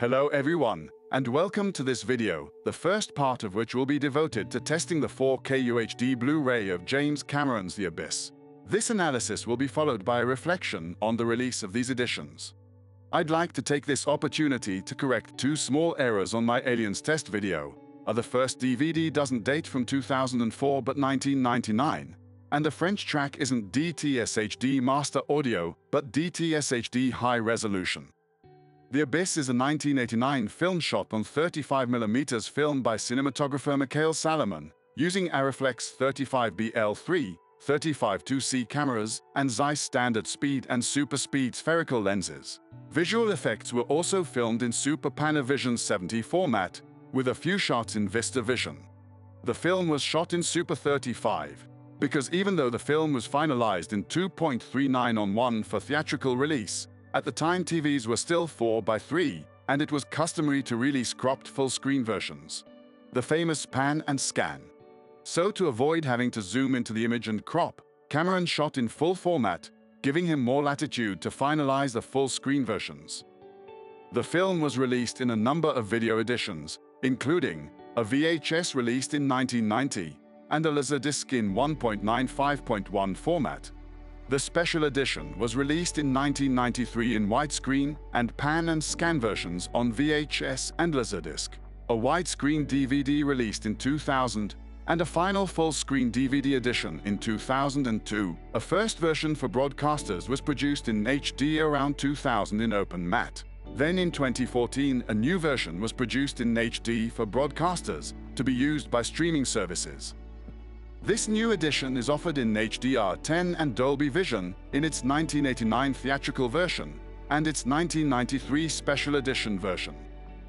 Hello everyone, and welcome to this video, the first part of which will be devoted to testing the 4K UHD Blu Ray of James Cameron's The Abyss. This analysis will be followed by a reflection on the release of these editions. I'd like to take this opportunity to correct two small errors on my Aliens test video. The first DVD doesn't date from 2004 but 1999, and the French track isn't DTS-HD Master Audio but DTS-HD High Resolution. The Abyss is a 1989 film shot on 35mm film by cinematographer Mikhail Salomon, using Arriflex 35BL3, 35-2C cameras, and Zeiss standard speed and super speed spherical lenses. Visual effects were also filmed in Super Panavision 70 format, with a few shots in Vista Vision. The film was shot in Super 35, because even though the film was finalized in 2.39:1 for theatrical release, at the time TVs were still 4:3, and it was customary to release cropped full-screen versions. The famous pan and scan. So to avoid having to zoom into the image and crop, Cameron shot in full format, giving him more latitude to finalize the full-screen versions. The film was released in a number of video editions, including a VHS released in 1990 and a Laserdisc in 1.95.1 format. The special edition was released in 1993 in widescreen and pan and scan versions on VHS and Laserdisc, a widescreen DVD released in 2000, and a final full-screen DVD edition in 2002. A first version for broadcasters was produced in HD around 2000 in open matte. Then in 2014, a new version was produced in HD for broadcasters to be used by streaming services. This new edition is offered in HDR10 and Dolby Vision in its 1989 theatrical version and its 1993 special edition version.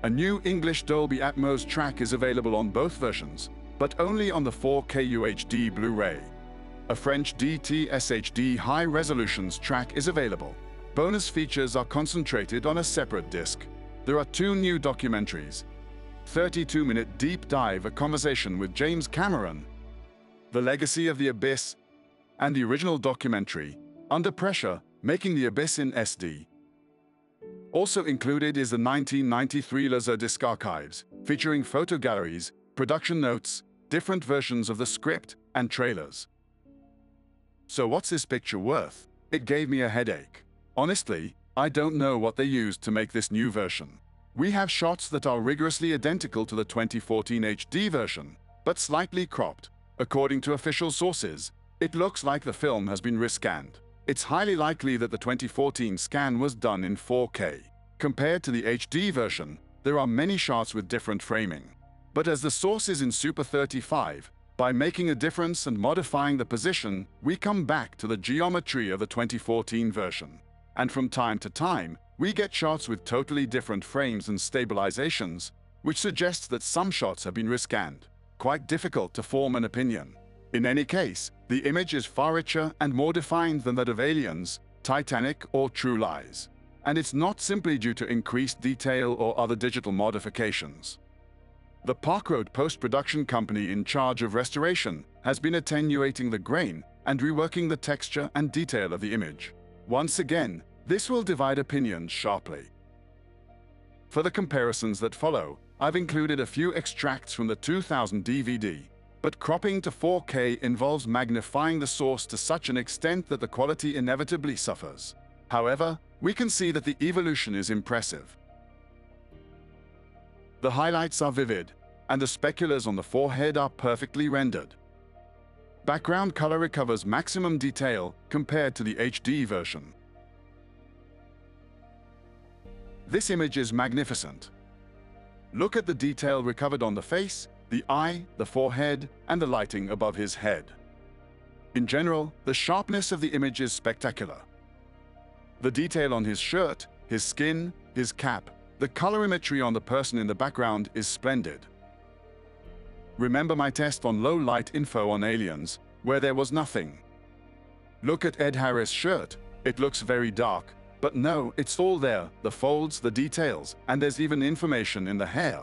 A new English Dolby Atmos track is available on both versions, but only on the 4K UHD Blu Ray. A French DTS-HD High Resolutions track is available. Bonus features are concentrated on a separate disc. There are two new documentaries: 32-minute deep dive, a conversation with James Cameron, The Legacy of the Abyss, and the original documentary, Under Pressure, Making the Abyss in SD. Also included is the 1993 Laserdisc archives, featuring photo galleries, production notes, different versions of the script, and trailers. So what's this picture worth? It gave me a headache. Honestly, I don't know what they used to make this new version. We have shots that are rigorously identical to the 2014 HD version, but slightly cropped. According to official sources, it looks like the film has been rescanned. It's highly likely that the 2014 scan was done in 4K. Compared to the HD version, there are many shots with different framing. But as the source is in Super 35, by making a difference and modifying the position, we come back to the geometry of the 2014 version. And from time to time, we get shots with totally different frames and stabilizations, which suggests that some shots have been rescanned. Quite difficult to form an opinion. In any case, the image is far richer and more defined than that of Aliens, Titanic, or True Lies. And it's not simply due to increased detail or other digital modifications. The Park Road post-production company in charge of restoration has been attenuating the grain and reworking the texture and detail of the image. Once again, this will divide opinions sharply. For the comparisons that follow, I've included a few extracts from the 2000 DVD, but cropping to 4K involves magnifying the source to such an extent that the quality inevitably suffers. However, we can see that the evolution is impressive. The highlights are vivid, and the speculars on the forehead are perfectly rendered. Background color recovers maximum detail compared to the HD version. This image is magnificent. Look at the detail recovered on the face, the eye, the forehead, and the lighting above his head. In general, the sharpness of the image is spectacular. The detail on his shirt, his skin, his cap, the colorimetry on the person in the background is splendid. Remember my test on low light info on Aliens, where there was nothing. Look at Ed Harris' shirt, it looks very dark. But no, it's all there, the folds, the details, and there's even information in the hair.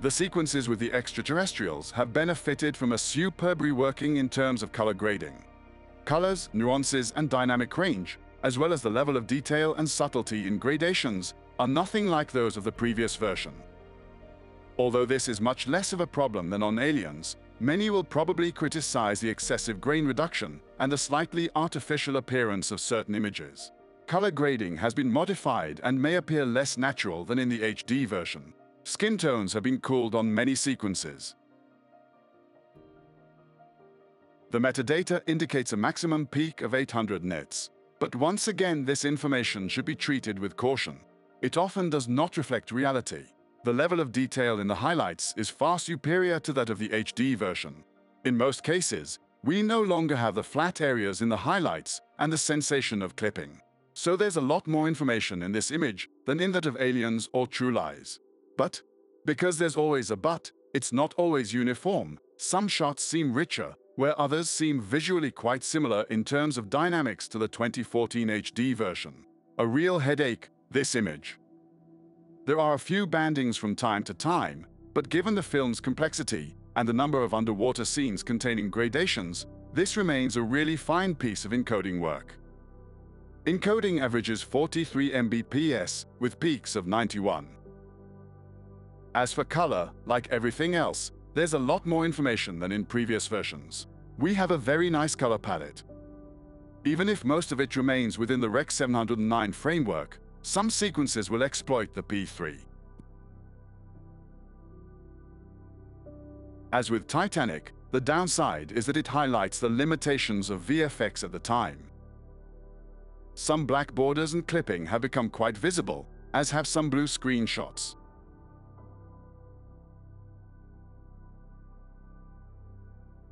The sequences with the extraterrestrials have benefited from a superb reworking in terms of color grading. Colors, nuances, and dynamic range, as well as the level of detail and subtlety in gradations, are nothing like those of the previous version. Although this is much less of a problem than on Aliens, many will probably criticize the excessive grain reduction and the slightly artificial appearance of certain images. Color grading has been modified and may appear less natural than in the HD version. Skin tones have been cooled on many sequences. The metadata indicates a maximum peak of 800 nits, but once again this information should be treated with caution. It often does not reflect reality. The level of detail in the highlights is far superior to that of the HD version. In most cases, we no longer have the flat areas in the highlights and the sensation of clipping. So there's a lot more information in this image than in that of Aliens or True Lies. But, because there's always a but, it's not always uniform. Some shots seem richer, where others seem visually quite similar in terms of dynamics to the 2014 HD version. A real headache, this image. There are a few bandings from time to time, but given the film's complexity and the number of underwater scenes containing gradations, this remains a really fine piece of encoding work. Encoding averages 43 Mbps with peaks of 91. As for color, like everything else, there's a lot more information than in previous versions. We have a very nice color palette. Even if most of it remains within the Rec. 709 framework, some sequences will exploit the P3. As with Titanic, the downside is that it highlights the limitations of VFX at the time. Some black borders and clipping have become quite visible, as have some blue screen shots.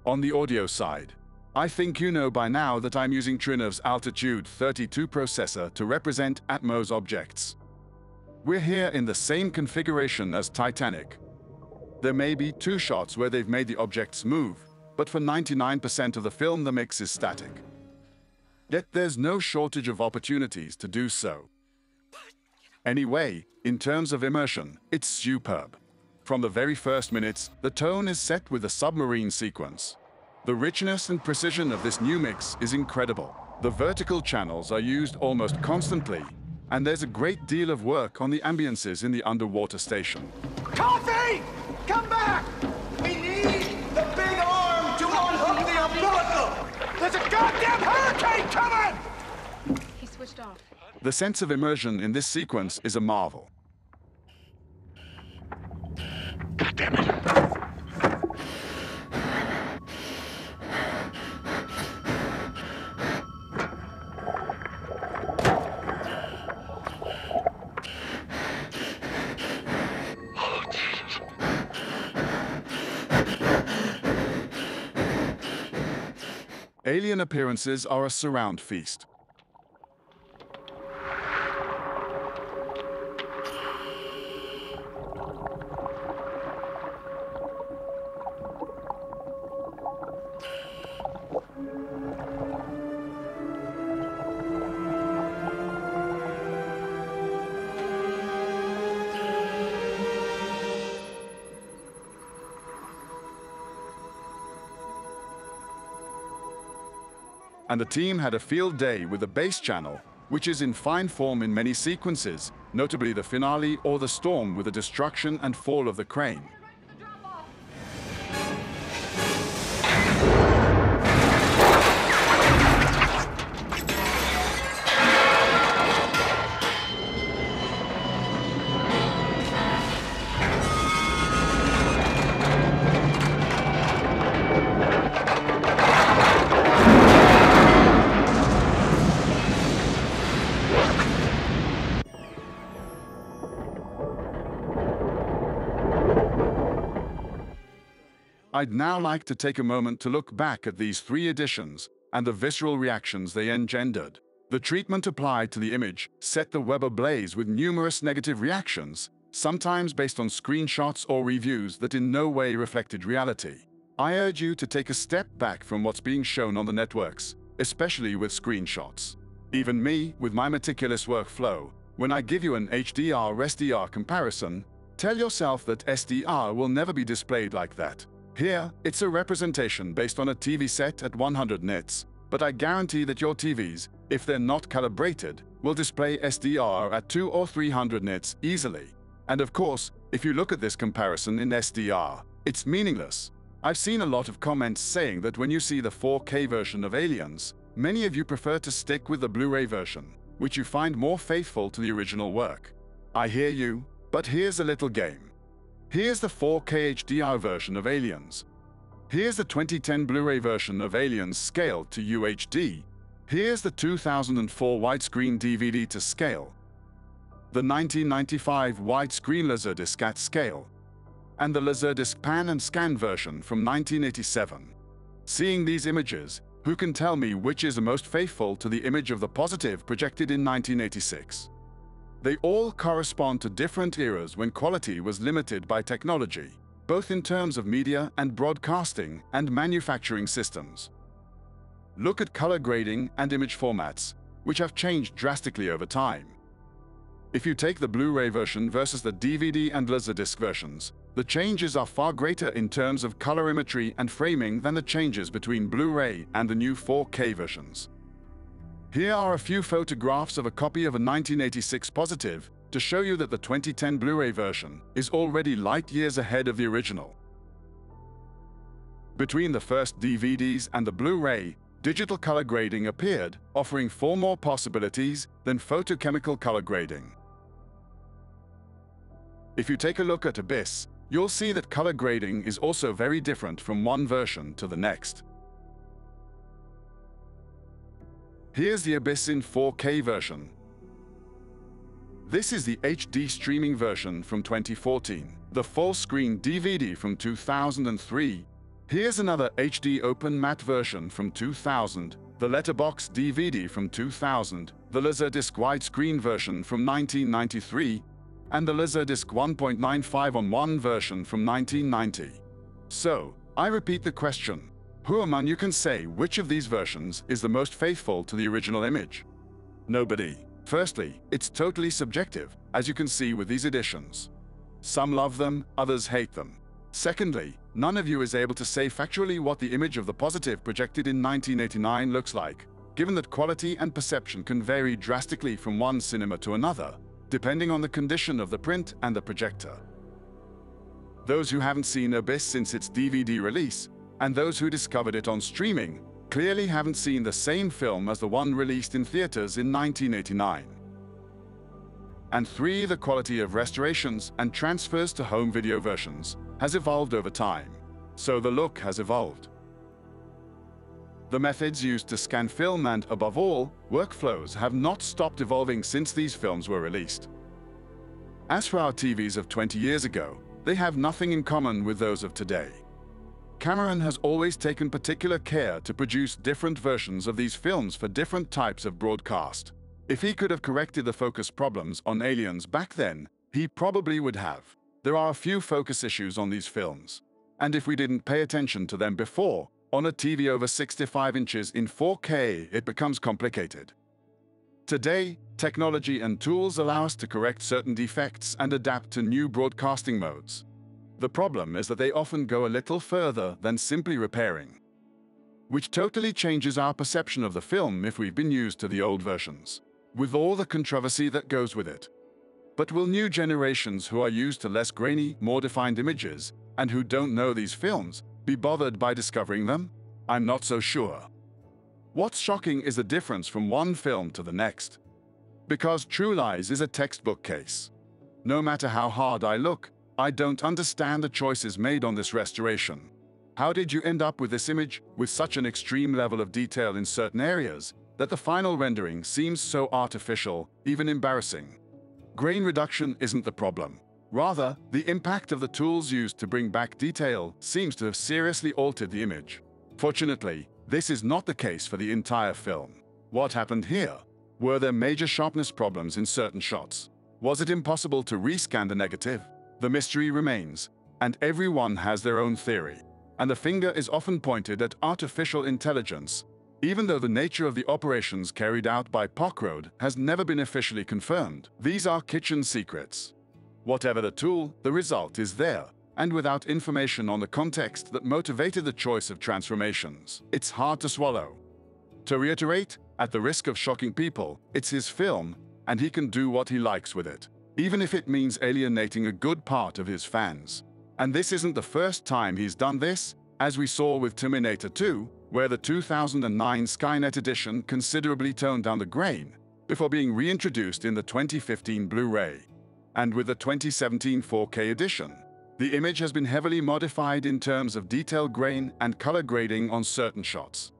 On the audio side, I think you know by now that I'm using Trinive's Altitude 32 processor to represent Atmos objects. We're here in the same configuration as Titanic. There may be 2 shots where they've made the objects move, but for 99% of the film the mix is static. Yet there's no shortage of opportunities to do so. Anyway, in terms of immersion, it's superb. From the very first minutes, the tone is set with the submarine sequence. The richness and precision of this new mix is incredible. The vertical channels are used almost constantly, and there's a great deal of work on the ambiances in the underwater station. Coffee! Come back! We need the big arm to unhook the umbilical! There's a goddamn hurricane coming! He switched off. The sense of immersion in this sequence is a marvel. God damn it! Alien appearances are a surround feast. And the team had a field day with the bass channel, which is in fine form in many sequences, notably the finale or the storm with the destruction and fall of the crane. I'd now like to take a moment to look back at these 3 editions and the visceral reactions they engendered. The treatment applied to the image set the web ablaze with numerous negative reactions, sometimes based on screenshots or reviews that in no way reflected reality. I urge you to take a step back from what's being shown on the networks, especially with screenshots. Even me, with my meticulous workflow, when I give you an HDR-SDR comparison, tell yourself that SDR will never be displayed like that. Here, it's a representation based on a TV set at 100 nits. but I guarantee that your TVs, if they're not calibrated, will display SDR at 200 or 300 nits easily. And of course, if you look at this comparison in SDR, it's meaningless. I've seen a lot of comments saying that when you see the 4K version of Aliens, many of you prefer to stick with the Blu-ray version, which you find more faithful to the original work. I hear you, but here's a little game. Here's the 4K HDR version of Aliens. Here's the 2010 Blu-ray version of Aliens scaled to UHD. Here's the 2004 widescreen DVD to scale, the 1995 widescreen Laserdisc at scale, and the Laserdisc pan and scan version from 1987. Seeing these images, who can tell me which is the most faithful to the image of the positive projected in 1986? They all correspond to different eras when quality was limited by technology, both in terms of media and broadcasting and manufacturing systems. Look at color grading and image formats, which have changed drastically over time. If you take the Blu-ray version versus the DVD and Laserdisc versions, the changes are far greater in terms of colorimetry and framing than the changes between Blu-ray and the new 4K versions. Here are a few photographs of a copy of a 1986 positive to show you that the 2010 Blu-ray version is already light years ahead of the original. Between the first DVDs and the Blu-ray, digital color grading appeared, offering 4 more possibilities than photochemical color grading. If you take a look at Abyss, you'll see that color grading is also very different from one version to the next. Here's the Abyss in 4K version. This is the HD streaming version from 2014, the full-screen DVD from 2003. Here's another HD open matte version from 2000, the letterbox DVD from 2000, the Laserdisc widescreen version from 1993, and the Laserdisc 1.95:1 version from 1990. So, I repeat the question. Who among you can say which of these versions is the most faithful to the original image? Nobody. Firstly, it's totally subjective, as you can see with these editions. Some love them, others hate them. Secondly, none of you is able to say factually what the image of the positive projected in 1989 looks like, given that quality and perception can vary drastically from one cinema to another, depending on the condition of the print and the projector. Those who haven't seen Abyss since its DVD release, and those who discovered it on streaming, clearly haven't seen the same film as the one released in theaters in 1989. And 3. The quality of restorations and transfers to home video versions has evolved over time, so the look has evolved. The methods used to scan film and, above all, workflows have not stopped evolving since these films were released. As for our TVs of 20 years ago, they have nothing in common with those of today. Cameron has always taken particular care to produce different versions of these films for different types of broadcast. If he could have corrected the focus problems on Aliens back then, he probably would have. There are a few focus issues on these films, and if we didn't pay attention to them before, on a TV over 65 inches in 4K, it becomes complicated. Today, technology and tools allow us to correct certain defects and adapt to new broadcasting modes. The problem is that they often go a little further than simply repairing, which totally changes our perception of the film if we've been used to the old versions, with all the controversy that goes with it. But will new generations who are used to less grainy, more defined images, and who don't know these films, be bothered by discovering them? I'm not so sure. What's shocking is the difference from one film to the next. Because True Lies is a textbook case. No matter how hard I look, I don't understand the choices made on this restoration. How did you end up with this image with such an extreme level of detail in certain areas that the final rendering seems so artificial, even embarrassing? Grain reduction isn't the problem. Rather, the impact of the tools used to bring back detail seems to have seriously altered the image. Fortunately, this is not the case for the entire film. What happened here? Were there major sharpness problems in certain shots? Was it impossible to rescan the negative? The mystery remains, and everyone has their own theory. And the finger is often pointed at artificial intelligence, even though the nature of the operations carried out by Pokrode has never been officially confirmed. These are kitchen secrets. Whatever the tool, the result is there, and without information on the context that motivated the choice of transformations, it's hard to swallow. To reiterate, at the risk of shocking people, it's his film, and he can do what he likes with it, even if it means alienating a good part of his fans. And this isn't the first time he's done this, as we saw with Terminator 2, where the 2009 Skynet edition considerably toned down the grain, before being reintroduced in the 2015 Blu Ray. And with the 2017 4K edition, the image has been heavily modified in terms of detail grain and color grading on certain shots.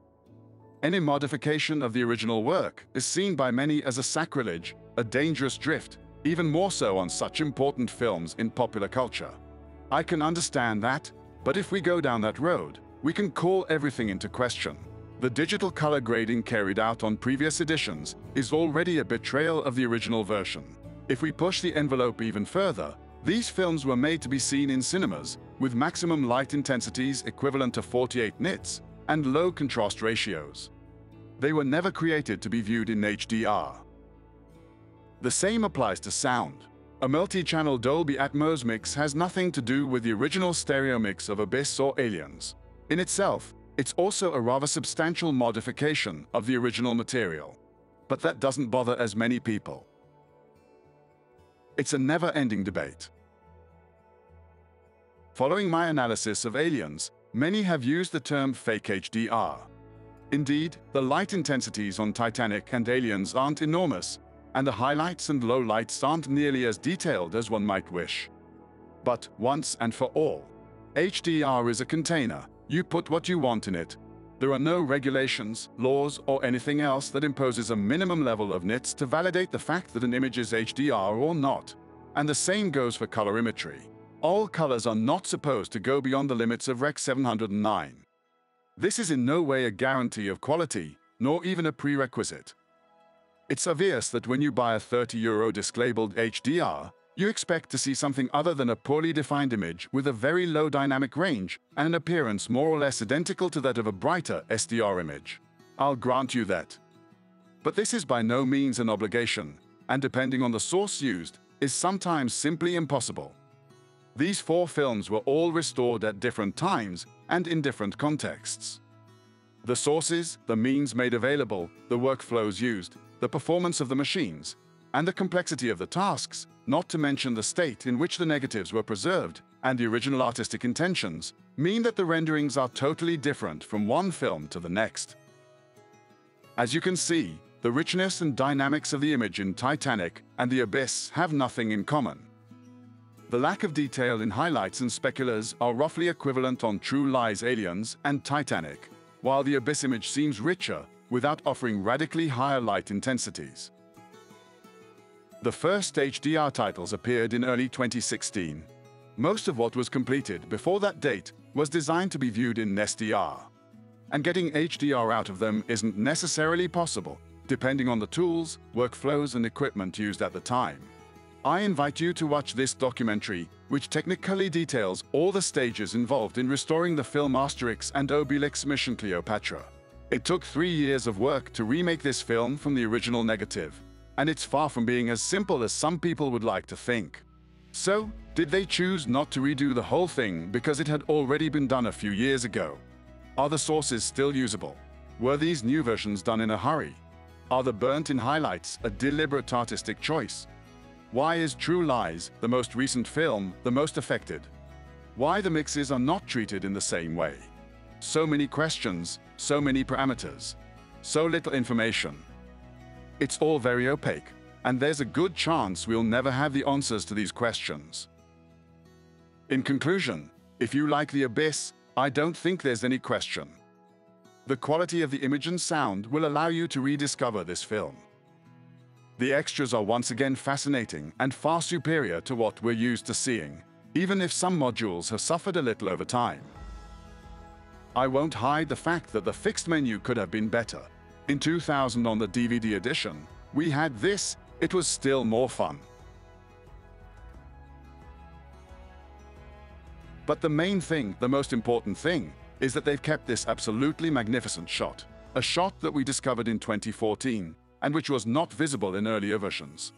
Any modification of the original work is seen by many as a sacrilege, a dangerous drift, even more so on such important films in popular culture. I can understand that, but if we go down that road, we can call everything into question. The digital color grading carried out on previous editions is already a betrayal of the original version. If we push the envelope even further, these films were made to be seen in cinemas with maximum light intensities equivalent to 48 nits and low contrast ratios. They were never created to be viewed in HDR. The same applies to sound. A multi-channel Dolby Atmos mix has nothing to do with the original stereo mix of Abyss or Aliens. In itself, it's also a rather substantial modification of the original material. But that doesn't bother as many people. It's a never-ending debate. Following my analysis of Aliens, many have used the term fake HDR. Indeed, the light intensities on Titanic and Aliens aren't enormous, and the highlights and lowlights aren't nearly as detailed as one might wish. But once and for all, HDR is a container. You put what you want in it. There are no regulations, laws, or anything else that imposes a minimum level of nits to validate the fact that an image is HDR or not. And the same goes for colorimetry. All colors are not supposed to go beyond the limits of Rec. 709. This is in no way a guarantee of quality, nor even a prerequisite. It's obvious that when you buy a €30 disc labeled HDR, you expect to see something other than a poorly defined image with a very low dynamic range and an appearance more or less identical to that of a brighter SDR image. I'll grant you that. But this is by no means an obligation, and depending on the source used, is sometimes simply impossible. These 4 films were all restored at different times and in different contexts. The sources, the means made available, the workflows used, the performance of the machines, and the complexity of the tasks, not to mention the state in which the negatives were preserved, and the original artistic intentions, mean that the renderings are totally different from one film to the next. As you can see, the richness and dynamics of the image in Titanic and The Abyss have nothing in common. The lack of detail in highlights and speculars are roughly equivalent on True Lies, Aliens, and Titanic, while the Abyss image seems richer without offering radically higher light intensities. The first HDR titles appeared in early 2016. Most of what was completed before that date was designed to be viewed in SDR. And getting HDR out of them isn't necessarily possible, depending on the tools, workflows, and equipment used at the time. I invite you to watch this documentary, which technically details all the stages involved in restoring the film Asterix and Obelix Mission Cleopatra. It took 3 years of work to remake this film from the original negative, and it's far from being as simple as some people would like to think. So, did they choose not to redo the whole thing because it had already been done a few years ago? Are the sources still usable? Were these new versions done in a hurry? Are the burnt-in highlights a deliberate artistic choice? Why is True Lies, the most recent film, the most affected? Why the mixes are not treated in the same way? So many questions, so many parameters, so little information. It's all very opaque, and there's a good chance we'll never have the answers to these questions. In conclusion, if you like The Abyss, I don't think there's any question. The quality of the image and sound will allow you to rediscover this film. The extras are once again fascinating and far superior to what we're used to seeing, even if some modules have suffered a little over time. I won't hide the fact that the fixed menu could have been better. In 2000 on the DVD edition, we had this, it was still more fun. But the main thing, the most important thing, is that they've kept this absolutely magnificent shot. A shot that we discovered in 2014, and which was not visible in earlier versions.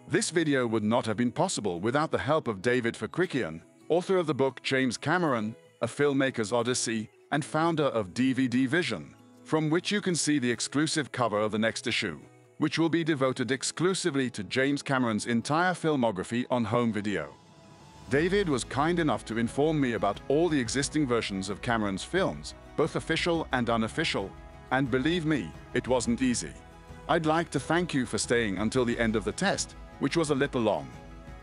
This video would not have been possible without the help of David Fakrikian, author of the book James Cameron, A Filmmaker's Odyssey, and founder of dvdvision, from which you can see the exclusive cover of the next issue, which will be devoted exclusively to James Cameron's entire filmography on home video. David was kind enough to inform me about all the existing versions of Cameron's films, both official and unofficial, and believe me, it wasn't easy. I'd like to thank you for staying until the end of the test, which was a little long.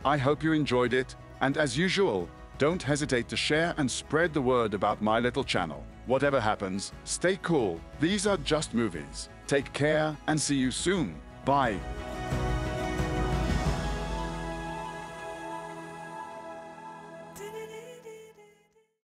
I hope you enjoyed it, and as usual, don't hesitate to share and spread the word about my little channel. Whatever happens, stay cool. These are just movies. Take care and see you soon. Bye.